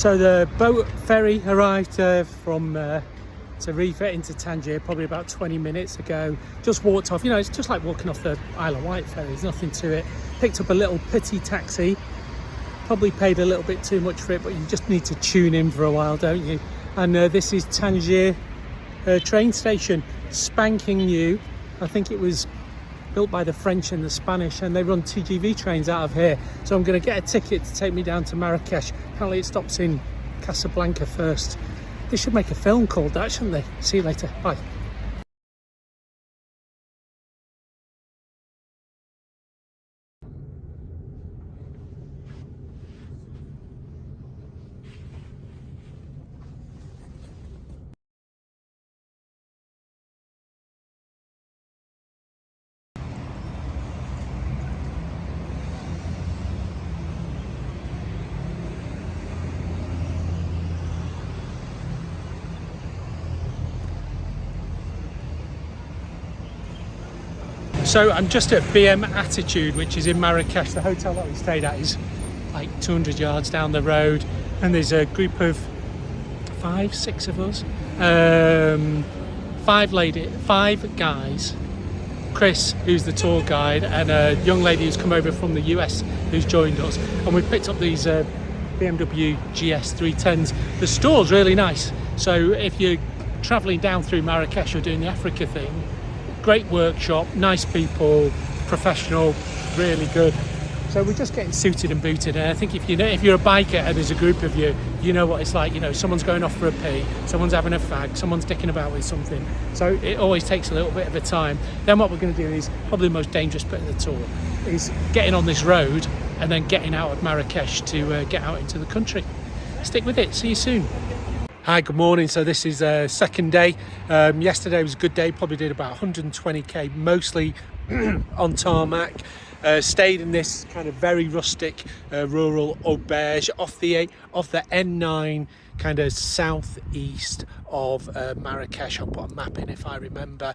So the boat ferry arrived from Tarifa into Tangier probably about 20 minutes ago. Just walked off. You know, it's just like walking off the Isle of Wight ferry. There's nothing to it. Picked up a little pity taxi. Probably paid a little bit too much for it, but you just need to tune in for a while, don't you? And this is Tangier train station, spanking new. I think it was built by the French and the Spanish, and they run TGV trains out of here. So I'm going to get a ticket to take me down to Marrakesh. Apparently it stops in Casablanca first. They should make a film called that, shouldn't they? See you later. Bye. So I'm just at BM Attitude, which is in Marrakesh. The hotel that we stayed at is like 200 yards down the road, and there's a group of 5-6 of us, 5 guys, Chris, who's the tour guide, and a young lady who's come over from the US who's joined us, and we've picked up these BMW GS 310s. The store's really nice, so if you're travelling down through Marrakesh or doing the Africa thing, great workshop, nice people, professional, really good. So we're just getting suited and booted, and I think if you're a biker and there's a group of you, you know what it's like. You know, someone's going off for a pee, someone's having a fag, someone's dicking about with something. So it always takes a little bit of a time. Then what we're going to do is probably the most dangerous bit of the tour is getting on this road and then getting out of Marrakesh to get out into the country. Stick with it. See you soon. Hi, good morning. So this is second day. Yesterday was a good day, probably did about 120k, mostly on tarmac. Stayed in this kind of very rustic rural auberge off the N9, kind of southeast of Marrakesh. I'll put a map in if I remember.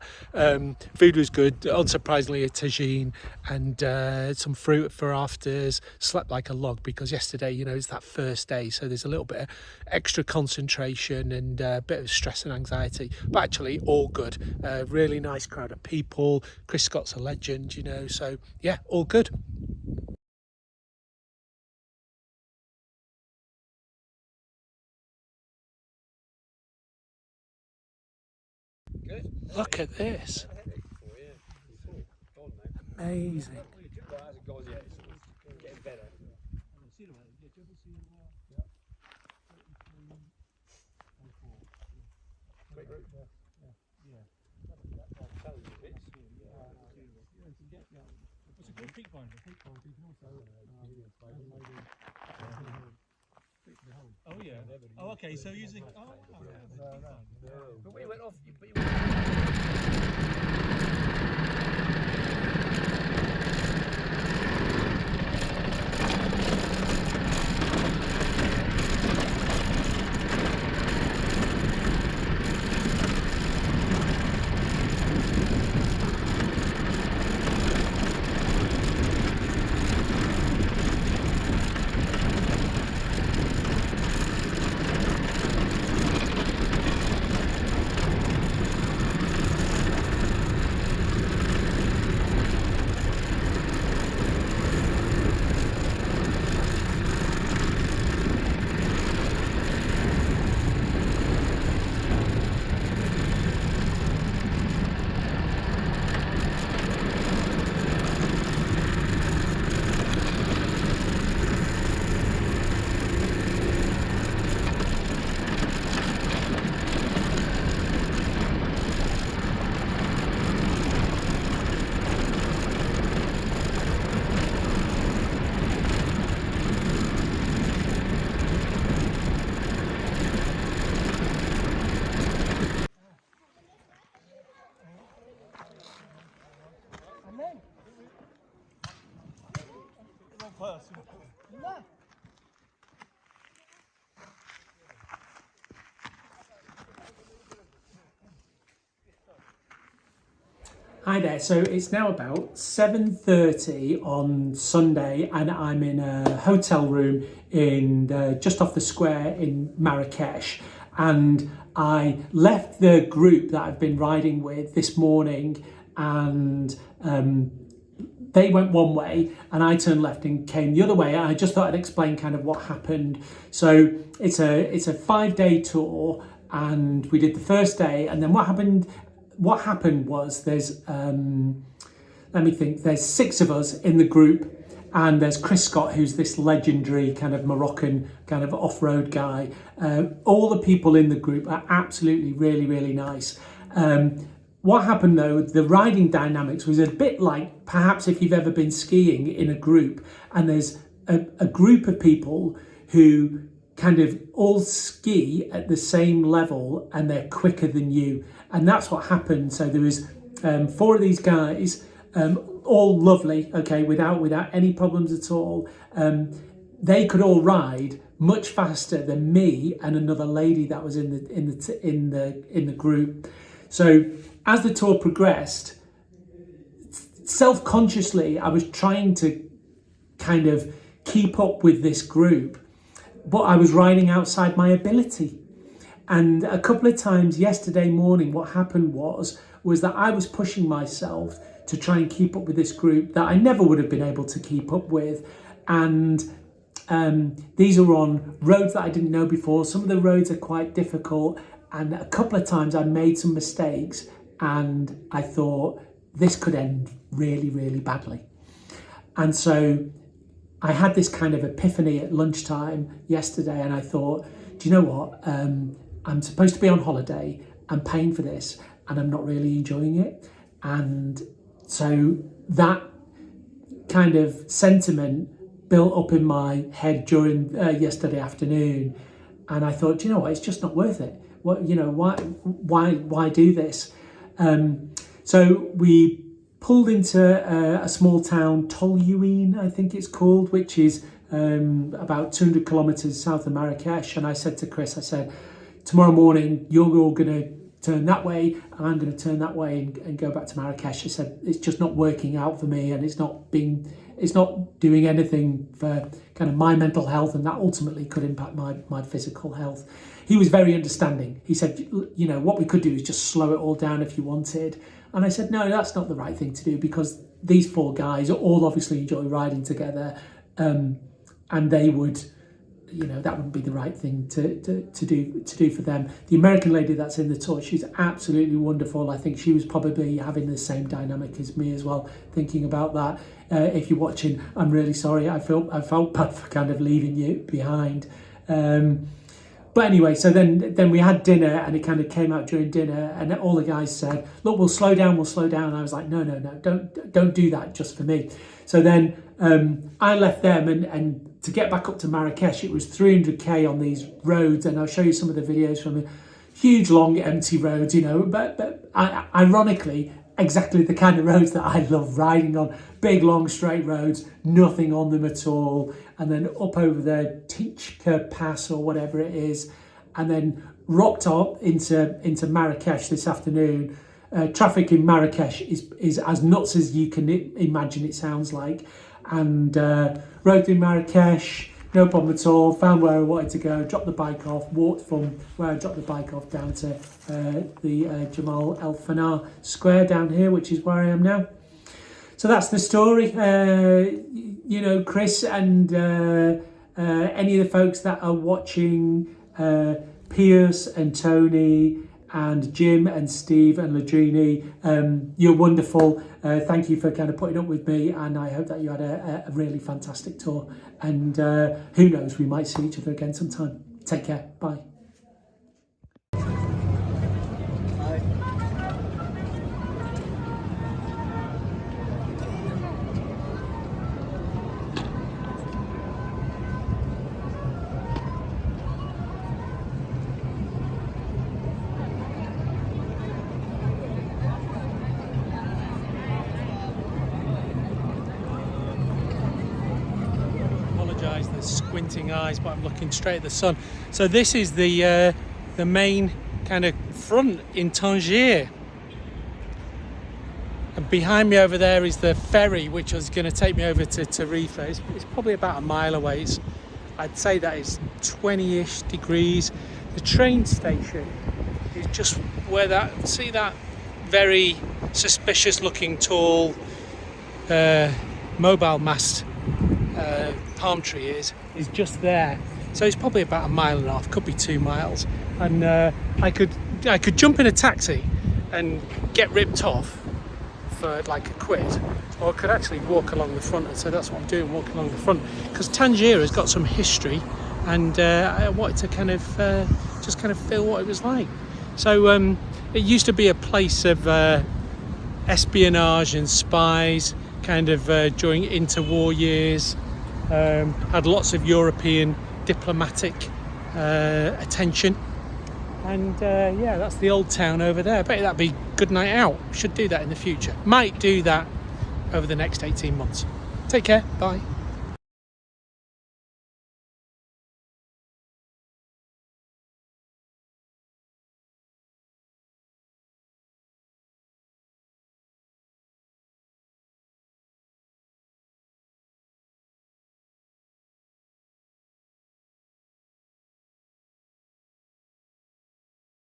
Food was good, unsurprisingly a tagine and some fruit for afters. Slept like a log because yesterday, you know, it's that first day, so there's a little bit of extra concentration and a bit of stress and anxiety, but actually all good. Really nice crowd of people. Chris Scott's a legend, you know, so yeah, all good. Look at this. Amazing. Oh yeah. Oh okay. So using. Oh. But we went off. Hi there. So it's now about 7:30 on Sunday, and I'm in a hotel room in just off the square in Marrakesh. And I left the group that I've been riding with this morning, and they went one way and I turned left and came the other way. And I just thought I'd explain kind of what happened. So it's a 5-day tour, and we did the first day, and then what happened was there's let me think, there's 6 of us in the group, and there's Chris Scott, who's this legendary kind of Moroccan kind of off-road guy. All the people in the group are absolutely really nice. What happened though, the riding dynamics was a bit like perhaps if you've ever been skiing in a group, and there's a group of people who kind of all ski at the same level and they're quicker than you. And that's what happened. So there was 4 of these guys, all lovely, okay, without any problems at all. They could all ride much faster than me and another lady that was in the group. So as the tour progressed, self-consciously, I was trying to kind of keep up with this group, but I was riding outside my ability. And a couple of times yesterday morning, what happened was that I was pushing myself to try and keep up with this group that I never would have been able to keep up with. And these are on roads that I didn't know before. Some of the roads are quite difficult. And a couple of times I made some mistakes, and I thought this could end really badly. And so I had this kind of epiphany at lunchtime yesterday, and I thought, do you know what? I'm supposed to be on holiday. I'm paying for this, and I'm not really enjoying it. And so that kind of sentiment built up in my head during yesterday afternoon, and I thought, do you know what? It's just not worth it. What, you know, why do this? So we pulled into a small town, Tolhuin, I think it's called, which is about 200 kilometers south of Marrakesh. And I said to Chris, I said, tomorrow morning, you're all going to turn that way, and I'm going to turn that way and go back to Marrakesh. I said, it's just not working out for me, and it's not doing anything for kind of my mental health, and that ultimately could impact my physical health. He was very understanding. He said, you know, what we could do is just slow it all down if you wanted. And I said, no, that's not the right thing to do, because these 4 guys all obviously enjoy riding together, and they would, you know, that wouldn't be the right thing to do for them. The American lady that's in the tour, she's absolutely wonderful. I think she was probably having the same dynamic as me as well, thinking about that. If you're watching, I'm really sorry. I felt bad for kind of leaving you behind. But anyway, so then we had dinner, and it kind of came out during dinner, and all the guys said, look, we'll slow down. And I was like, no, don't do that just for me. So then I left them, and to get back up to Marrakesh, it was 300k on these roads, and I'll show you some of the videos from it. Huge, long, empty roads, you know, but ironically, exactly the kind of roads that I love riding on. Big, long, straight roads, nothing on them at all. And then up over the Tarifa Pass or whatever it is, and then rocked up into Marrakesh this afternoon. Traffic in Marrakesh is as nuts as you can imagine it sounds like. And rode through Marrakesh, no problem at all, found where I wanted to go, dropped the bike off, walked from where I dropped the bike off down to the Jamal El Fanar Square down here, which is where I am now. So that's the story. You know, Chris and any of the folks that are watching, Pierce and Tony and Jim and Steve and Ladrini, you're wonderful. Thank you for kind of putting up with me, and I hope that you had a really fantastic tour. And who knows, we might see each other again sometime. Take care. Bye. The squinting eyes, but I'm looking straight at the sun. So this is the main kind of front in Tangier. A behind me over there is the ferry, which was going to take me over to Tarifa. It's probably about a mile away. I'd say that is 20-ish degrees. The train station is just where see that very suspicious looking tall mobile mast palm tree is just there. So it's probably about a mile and a half, could be 2 miles. And I could jump in a taxi and get ripped off for like a quid, or I could actually walk along the front, and so that's what I'm doing, walking along the front, because Tangier has got some history, and I wanted to kind of just kind of feel what it was like. So it used to be a place of espionage and spies, kind of during interwar years. Had lots of European diplomatic attention. And yeah, that's the old town over there. I bet that'd be a good night out. Should do that in the future. Might do that over the next 18 months. Take care. Bye.